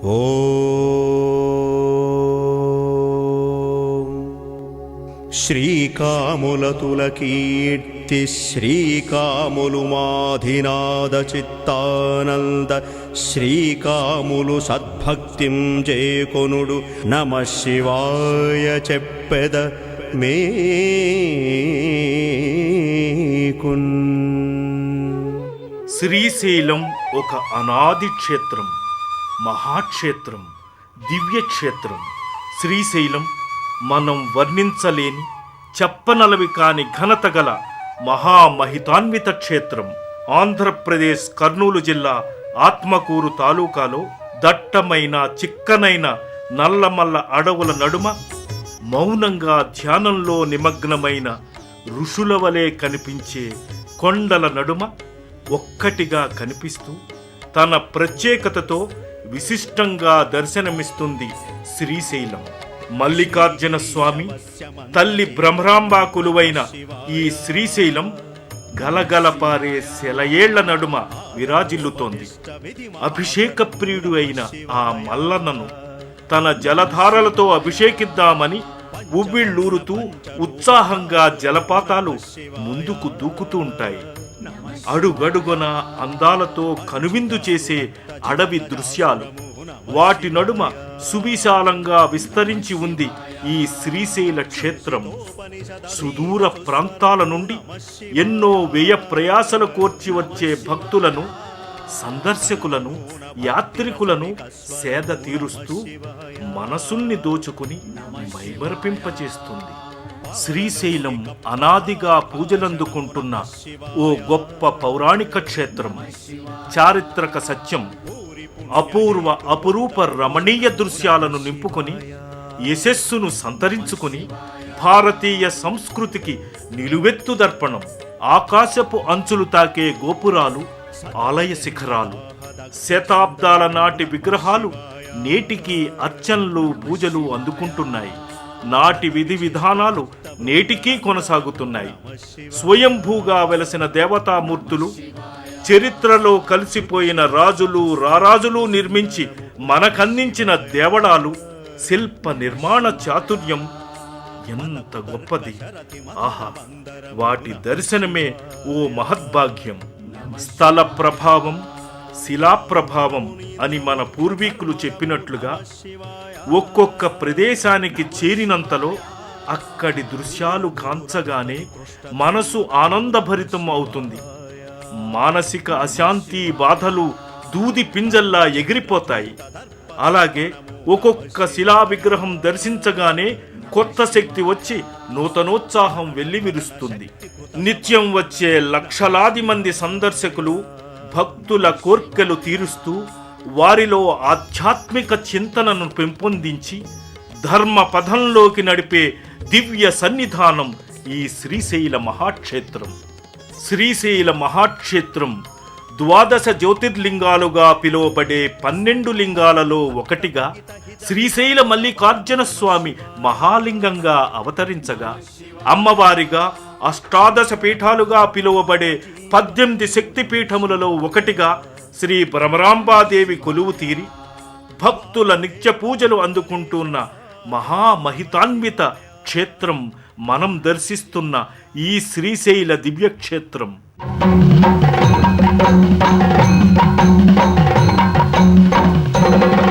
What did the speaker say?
ఓం శ్రీకాములతుల కీర్తి శ్రీకాములు మాధినాద చిత్తానంద శ్రీకాములు సద్భక్తిం చేకొనుడు నమ శివాయ చెప్పెద మేకున్. శ్రీశైలం ఒక అనాది క్షేత్రం, మహాక్షేత్రం, దివ్యక్షేత్రం. శ్రీశైలం మనం వర్ణించలేని, చెప్పనలవి కాని ఘనత గల మహామహితాన్విత క్షేత్రం. ఆంధ్రప్రదేశ్ కర్నూలు జిల్లా ఆత్మకూరు తాలూకాలో దట్టమైన చిక్కనైన నల్లమల్ల అడవుల నడుమ మౌనంగా ధ్యానంలో నిమగ్నమైన ఋషుల వలె కనిపించే కొండల నడుమ ఒక్కటిగా కనిపిస్తూ తన ప్రత్యేకతతో విశిష్టంగా దర్శనమిస్తుంది శ్రీశైలం. మల్లికార్జున స్వామి, తల్లి భ్రమరాంబ కొలువైన ఈ శ్రీశైలం గలగలపారే సెలయేళ్ల నడుమ విరాజిల్లుతోంది. అభిషేక ప్రియుడు అయిన ఆ మల్లన్నను తన జలధారలతో అభిషేకిద్దామని ఉవ్విళ్ళూరుతూ ఉత్సాహంగా జలపాతాలు ముందుకు దూకుతూ ఉంటాయి. అడుగడుగున అందాలతో కనువిందు చేసే అడవి దృశ్యాలు. వాటి నడుమ సువిశాలంగా విస్తరించి ఉంది ఈ శ్రీశైల క్షేత్రం. సుదూర ప్రాంతాల నుండి ఎన్నో వ్యయ ప్రయాసలు కోర్చి వచ్చే భక్తులను, సందర్శకులను, యాత్రికులను సేద తీరుస్తూ మనసుల్ని దోచుకుని మైమరపింపచేస్తుంది. శ్రీశైలం అనాదిగా పూజలందుకుంటున్న ఓ గొప్ప పౌరాణిక క్షేత్రం. చారిత్రక సత్యం అపురూప రమణీయ దృశ్యాలను నింపుకొని యశస్సును సంతరించుకుని భారతీయ సంస్కృతికి నిలువెత్తు దర్పణం. ఆకాశపు అంచులు తాకే గోపురాలు, ఆలయ శిఖరాలు, శతాబ్దాల నాటి విగ్రహాలు నేటికి అర్చనలు, పూజలు అందుకుంటున్నాయి. నాటి విధి విధానాలు నేటికీ కొనసాగుతున్నాయి. స్వయంభూగా వెలసిన దేవతామూర్తులు, చరిత్రలో కలిసిపోయిన రాజులు, రారాజులు నిర్మించి మనకందించిన దేవళాలు, శిల్ప నిర్మాణ చాతుర్యం ఎంత గొప్పది! ఆహా, వాటి దర్శనమే ఓ మహద్భాగ్యం. స్థల ప్రభావం, శిలా ప్రభావం అని మన పూర్వీకులు చెప్పినట్లుగా ఒక్కొక్క ప్రదేశానికి చేరినంతలో అక్కడి దృశ్యాలు కాంచగానే మనసు ఆనందభరితం అవుతుంది. మానసిక అశాంతి, బాధలు దూది పింజల్లా ఎగిరిపోతాయి. అలాగే ఒక్కొక్క శిలా విగ్రహం దర్శించగానే కొత్త శక్తి వచ్చి నూతనోత్సాహం వెల్లివిరుస్తుంది. నిత్యం వచ్చే లక్షలాది మంది సందర్శకులు భక్తుల కోర్కెలు తీరుస్తూ వారిలో ఆధ్యాత్మిక చింతనను పెంపొందించి ధర్మ పథంలోకి నడిపే దివ్య సన్నిధానం ఈ శ్రీశైల మహాక్షేత్రం. శ్రీశైల మహాక్షేత్రం 12 జ్యోతిర్లింగాలుగా పిలువబడే 12 లింగాలలో ఒకటిగా శ్రీశైల మల్లికార్జున స్వామి మహాలింగంగా అవతరించగా, అమ్మవారిగా అష్టాదశ పీఠాలుగా పిలువబడే 18 శక్తిపీఠములలో ఒకటిగా శ్రీ భ్రమరాంబాదేవి కొలువు తీరి భక్తుల నిత్య పూజలు అందుకుంటున్న మహామహితాన్విత క్షేత్రం మనం దర్శిస్తున్న ఈ శ్రీశైల దివ్యక్షేత్రం.